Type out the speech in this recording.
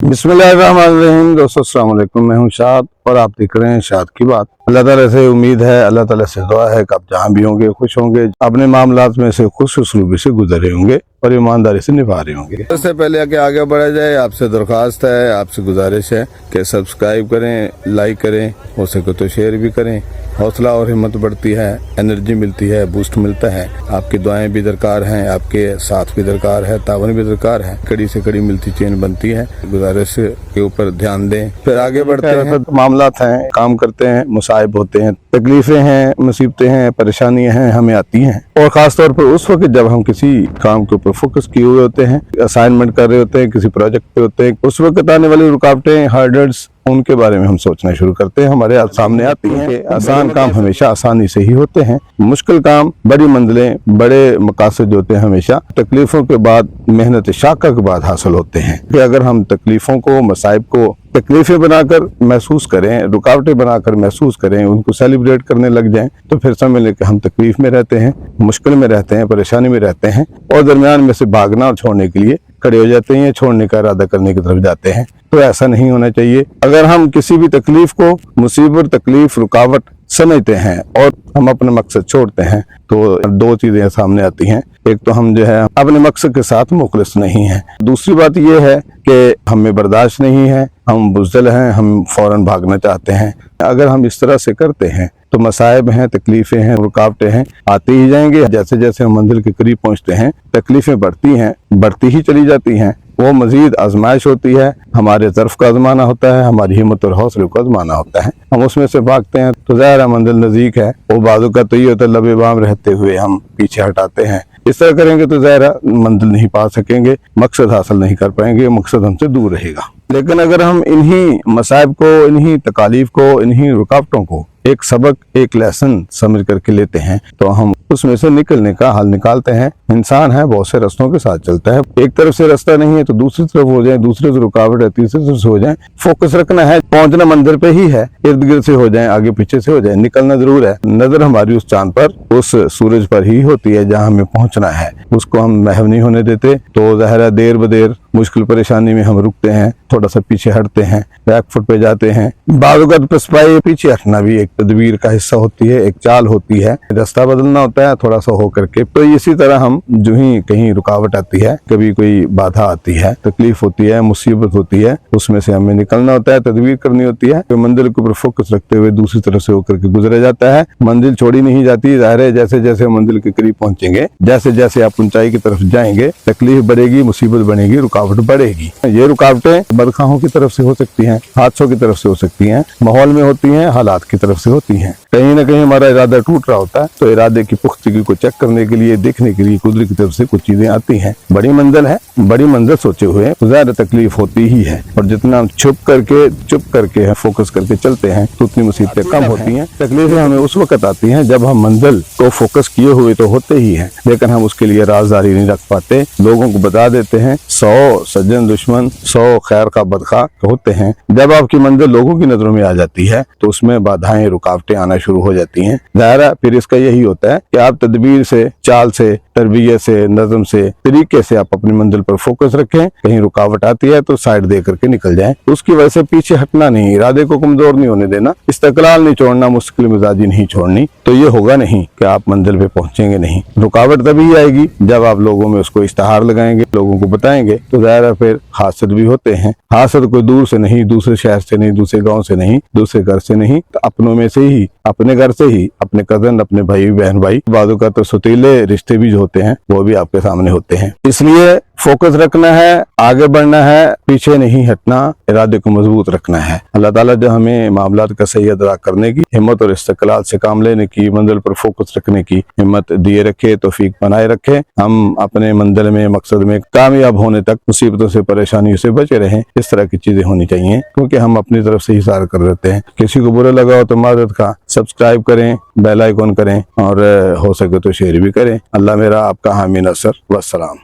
बिस्मिल्लाहिर्रहमानिर्रहीम। दोस्तों अस्सलाम वालेकुम, मैं हूं शाद और आप देख रहे हैं शाद की बात। अल्लाह ताला से उम्मीद है, अल्लाह ताला से दुआ है कि आप जहां भी होंगे खुश होंगे, अपने मामलात में से खुश उसलूबी से गुजरे होंगे और ईमानदारी से निभा रहे होंगे। इससे पहले कि आगे बढ़ा जाए, आपसे दरख्वास्त है, आपसे गुजारिश है कि सब्सक्राइब करें, लाइक करें, हो सके तो शेयर भी करें। हौसला और हिम्मत बढ़ती है, एनर्जी मिलती है, बूस्ट मिलता है। आपकी दुआएं भी दरकार हैं, आपके साथ भी दरकार है, तावन भी दरकार है। कड़ी से कड़ी मिलती चेन बनती है। गुजारिश के ऊपर ध्यान दें, फिर आगे बढ़ते हैं। मामलात हैं, काम करते हैं, मुसाइब होते हैं, तकलीफें हैं, मुसीबतें हैं, परेशानियां हैं, हमें आती हैं। और खास तौर पर उस वक्त जब हम किसी काम के ऊपर फोकस किए हुए होते हैं, असाइनमेंट कर रहे होते हैं, किसी प्रोजेक्ट पे होते हैं, उस वक्त आने वाली रुकावटें, हार्डल्स, उनके बारे में हम सोचना शुरू करते हैं। हमारे सामने आती हैं कि आसान काम हमेशा आसानी से ही होते हैं, मुश्किल काम, बड़ी मंजिलें, बड़े मकासद होते हैं हमेशा तकलीफों के बाद, मेहनत शाका के बाद हासिल होते हैं। कि अगर हम तकलीफों को, मसाइब को तकलीफें बनाकर महसूस करें, रुकावटें बनाकर महसूस करें, उनको सेलिब्रेट करने लग जाएं, तो फिर समझ लें कि हम तकलीफ में रहते हैं, मुश्किल में रहते हैं, परेशानी में रहते हैं और दरमियान में से भागना और छोड़ने के लिए खड़े हो जाते हैं, छोड़ने का इरादा करने की तरफ जाते हैं। तो ऐसा नहीं होना चाहिए। अगर हम किसी भी तकलीफ को मुसीबत, तकलीफ, रुकावट समझते हैं और हम अपना मकसद छोड़ते हैं, तो दो चीजें सामने आती हैं। एक तो हम जो है अपने मकसद के साथ मुखलिस नहीं हैं। दूसरी बात यह है कि हमें बर्दाश्त नहीं है, हम बुज़दिल हैं, हम फौरन भागना चाहते हैं। अगर हम इस तरह से करते हैं तो मसाइब हैं, तकलीफें हैं, रुकावटें हैं, आती ही जाएंगे। जैसे जैसे हम मंजिल के करीब पहुंचते हैं, तकलीफें बढ़ती हैं, बढ़ती ही चली जाती हैं। वो मजीद आजमाइश होती है, हमारे ज़र्फ का आजमाना होता है, हमारी हिम्मत और हौसले को आजमाना होता है। हम उसमें से भागते हैं तो ज़ाहिर मंजिल नज़दीक है। वो बाजू का तो ये होता है, लबे बाम रहते हुए हम पीछे हटाते हैं। इस तरह करेंगे तो ज़ाहिर मंजिल नहीं पा सकेंगे, मकसद हासिल नहीं कर पाएंगे, मकसद हमसे दूर रहेगा। लेकिन अगर हम इन्हीं मसाइब को, इन्हीं तकालीफ को, इन्हीं रुकावटों को एक सबक, एक लेसन समझ करके लेते हैं, तो हम उसमें से निकलने का हल निकालते हैं। इंसान है, बहुत से रास्तों के साथ चलता है। एक तरफ से रास्ता नहीं है तो दूसरी तरफ हो जाए, दूसरे से रुकावट है, तीसरी तरफ से हो जाए। फोकस रखना है, पहुंचना मंदिर पे ही है, इर्द गिर्द से हो जाए, आगे पीछे से हो जाए, निकलना जरूर है। नजर हमारी उस चांद पर, उस सूरज पर ही होती है जहाँ हमें पहुंचना है। उसको हम महव नहीं होने देते, तो ज़ाहिर देर बदेर मुश्किल परेशानी में हम रुकते हैं, थोड़ा सा पीछे हटते हैं, बैक फुट पे जाते हैं। बाज़ पसपाई पीछे हटना भी एक तदबीर का हिस्सा होती है, एक चाल होती है। रास्ता बदलना होता है थोड़ा सा हो करके। तो इसी तरह हम जो ही कहीं रुकावट आती है, कभी कोई बाधा आती है, तकलीफ होती है, मुसीबत होती है, उसमें से हमें निकलना होता है, तदबीर करनी होती है। तो मंजिल के ऊपर फोकस रखते हुए दूसरी तरफ से होकर के गुजरा जाता है। मंजिल छोड़ी नहीं जाती। ज़ाहिर है जैसे जैसे मंजिल के करीब पहुंचेंगे, जैसे जैसे आप ऊंचाई की तरफ जाएंगे, तकलीफ बढ़ेगी, मुसीबत बढ़ेगी, रुकावट बढ़ेगी। ये रुकावटें बदखाहों की तरफ से हो सकती हैं, हादसों की तरफ से हो सकती हैं, माहौल में होती हैं, हालात की तरफ से होती हैं। कहीं ना कहीं हमारा इरादा टूट रहा होता है, तो इरादे की पुख्तगी को चेक करने के लिए, देखने के लिए कुदरत की तरफ से कुछ चीजें आती हैं। बड़ी मंजिल है, बड़ी मंजिल सोचे हुए ज़्यादा तकलीफ होती ही है। और जितना हम चुप करके फोकस करके चलते हैं, तो उतनी मुसीबतें कम होती हैं। तकलीफें हमें उस वक्त आती हैं जब हम मंजिल को फोकस किए हुए तो होते ही हैं, लेकिन हम उसके लिए राजदारी नहीं रख पाते। लोगों को बता देते हैं, 100 सज्जन दुश्मन, 100 खैर का बदखा होते हैं। जब आपकी मंजिल लोगों की नजरों में आ जाती है, तो उसमें बाधाएं, रुकावटें आना शुरू हो जाती हैं। ज़ाहिर फिर इसका यही होता है कि आप तदबीर से, चाल से, तरबियत से, नज़म से, तरीके से आप अपनी मंजिल पर फोकस रखें। कहीं रुकावट आती है तो साइड दे करके निकल जाएं। उसकी वजह से पीछे हटना नहीं, इरादे को कमजोर नहीं होने देना, इस्तकलाल नहीं छोड़ना, मुश्किल मिजाजी नहीं छोड़नी। तो ये होगा नहीं कि आप मंजिल पे पहुंचेंगे नहीं। रुकावट तभी आएगी जब आप लोगों में उसको इश्तहार लगाएंगे, लोगों को बताएंगे। तो ज़ाहिर फिर हादसे भी होते हैं। हादसे कोई दूर से नहीं, दूसरे शहर से नहीं, दूसरे गाँव से नहीं, दूसरे घर से नहीं, तो अपनों में से ही, अपने घर से ही, अपने कजन, अपने भाई बहन, भाई बाजू का तो सतीले रिश्ते भी जो होते हैं वो भी आपके सामने होते हैं। इसलिए फोकस रखना है, आगे बढ़ना है, पीछे नहीं हटना, इरादे को मजबूत रखना है। अल्लाह ताला जो हमें मामलात का सही अदा करने की हिम्मत और इस्तक़लाल से काम लेने की, मंजिल पर फोकस रखने की हिम्मत दिए रखे, तौफीक बनाए रखे। हम अपने मंजिल में, मकसद में कामयाब होने तक मुसीबतों से, परेशानियों से बचे रहें। इस तरह की चीजें होनी चाहिए, क्योंकि हम अपनी तरफ से ही सार कर देते हैं। किसी को बुरा लगा हो तो मादत का सब्सक्राइब करें, बेल आइकन करें और हो सके तो शेयर भी करें। अल्लाह मेरा आपका हामी नसर। वस्सलाम।